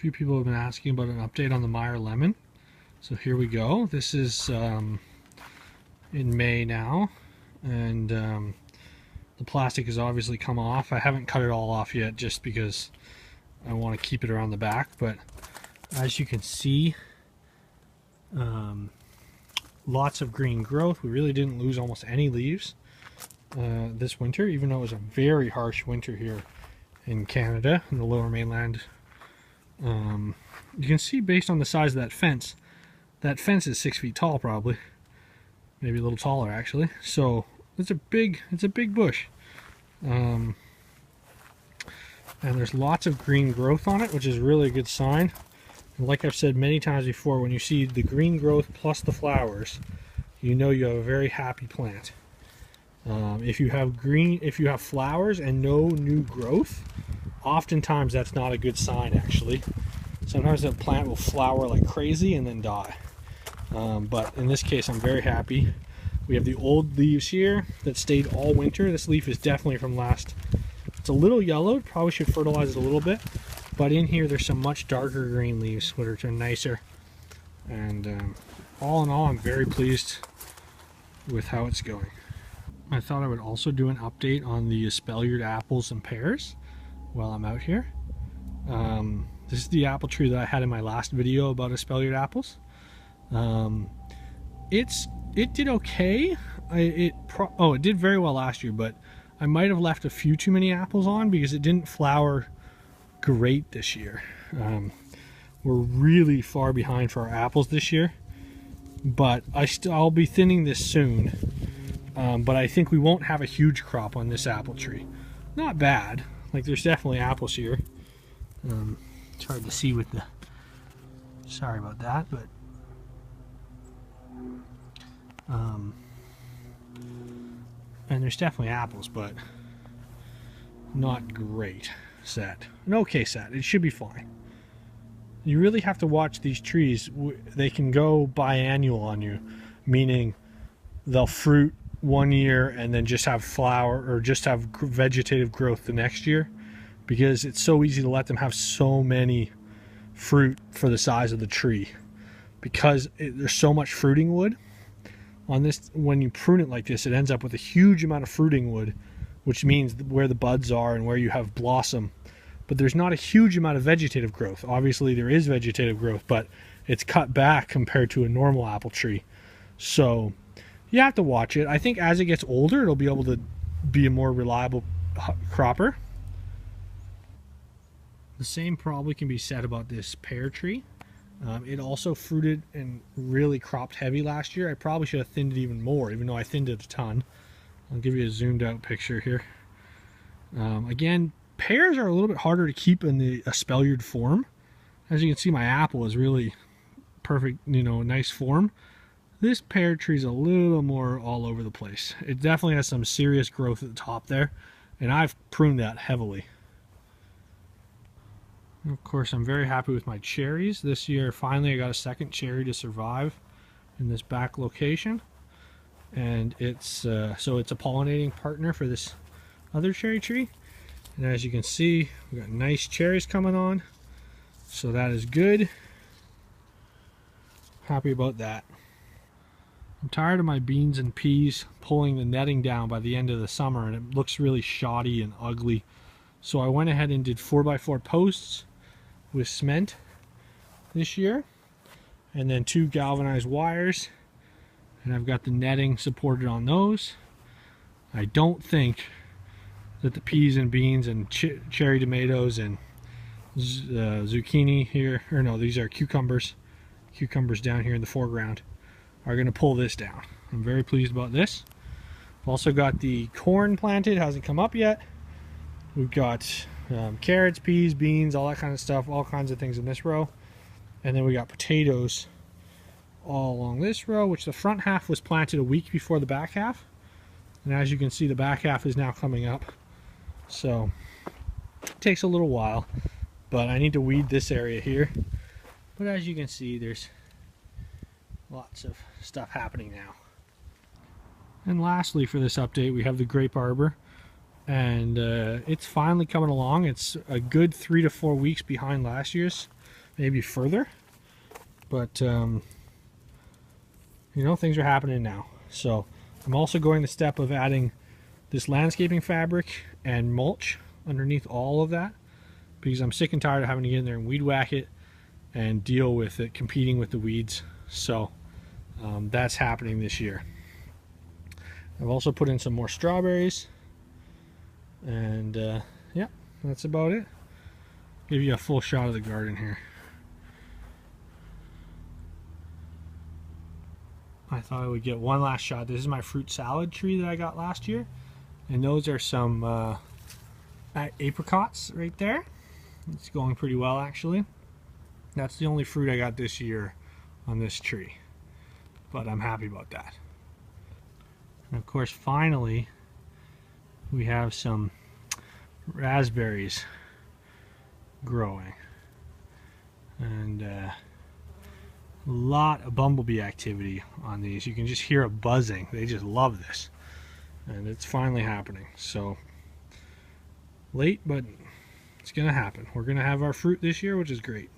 few people have been asking about an update on the Meyer lemon. So here we go. This is in May now, and the plastic has obviously come off. I haven't cut it all off yet just because I want to keep it around the back, but as you can see, lots of green growth. We really didn't lose almost any leaves this winter, even though it was a very harsh winter here in Canada, in the Lower Mainland. You can see based on the size of that fence is 6 feet tall, probably, maybe a little taller actually. So it's a big bush, and there's lots of green growth on it, which is really a good sign. And like I've said many times before, when you see the green growth plus the flowers, you know you have a very happy plant. If you have flowers and no new growth, oftentimes that's not a good sign actually. Sometimes the plant will flower like crazy and then die. But in this case, I'm very happy. We have the old leaves here that stayed all winter. This leaf is definitely from last. It's a little yellowed, probably should fertilize it a little bit. But in here, there's some much darker green leaves, which are nicer. And all in all, I'm very pleased with how it's going. I thought I would also do an update on the Espalier apples and pears while I'm out here. This is the apple tree that I had in my last video about Espalier apples. It did okay. It did very well last year, but I might have left a few too many apples on because it didn't flower great this year. We're really far behind for our apples this year, but I'll be thinning this soon. But I think we won't have a huge crop on this apple tree. Not bad. Like, there's definitely apples here. It's hard to see with the... Sorry about that, but... and there's definitely apples, but not great set. An okay set. It should be fine. You really have to watch these trees. They can go biannual on you, meaning they'll fruit one year and then just have flower or just have vegetative growth the next year, because it's so easy to let them have so many fruit for the size of the tree, because there's so much fruiting wood on this. When you prune it like this, it ends up with a huge amount of fruiting wood, which means where the buds are and where you have blossom, but there's not a huge amount of vegetative growth. Obviously there is vegetative growth, but it's cut back compared to a normal apple tree. So you have to watch it. I think as it gets older, it'll be able to be a more reliable cropper. The same probably can be said about this pear tree. It also fruited and really cropped heavy last year. I probably should have thinned it even more, even though I thinned it a ton. I'll give you a zoomed out picture here. Again, pears are a little bit harder to keep in the espaliered form. As you can see, my apple is really perfect, nice form. This pear tree is a little more all over the place. It definitely has some serious growth at the top there, and I've pruned that heavily. And of course, I'm very happy with my cherries. This year, finally, I got a second cherry to survive in this back location. And so it's a pollinating partner for this other cherry tree. And as you can see, we got nice cherries coming on. So that is good. Happy about that. I'm tired of my beans and peas pulling the netting down by the end of the summer, and it looks really shoddy and ugly. So I went ahead and did 4x4 posts with cement this year, and then 2 galvanized wires, and I've got the netting supported on those. I don't think that the peas and beans and cherry tomatoes and zucchini here, or no, these are cucumbers down here in the foreground, are going to pull this down. I'm very pleased about this. I've also got the corn planted, hasn't come up yet. We've got carrots, peas, beans, all that kind of stuff, all kinds of things in this row. And then we got potatoes all along this row, which the front half was planted a week before the back half. And as you can see, the back half is now coming up. So it takes a little while, but I need to weed this area here. But as you can see, there's lots of stuff happening now. And lastly, for this update, we have the grape arbor, and it's finally coming along. It's a good 3 to 4 weeks behind last year's maybe further. But you know, things are happening now. So I'm also going the step of adding this landscaping fabric and mulch underneath all of that, because I'm sick and tired of having to get in there and weed whack it and deal with it competing with the weeds. So that's happening this year. I've also put in some more strawberries, and yeah, that's about it. Give you a full shot of the garden here. I thought I would get one last shot. This is my fruit salad tree that I got last year, and those are some apricots right there. It's going pretty well, actually. That's the only fruit I got this year on this tree, but I'm happy about that. And of course, finally, we have some raspberries growing, and a lot of bumblebee activity on these. You can just hear a buzzing. They just love this, and it's finally happening. So late, but it's gonna happen. We're gonna have our fruit this year, which is great.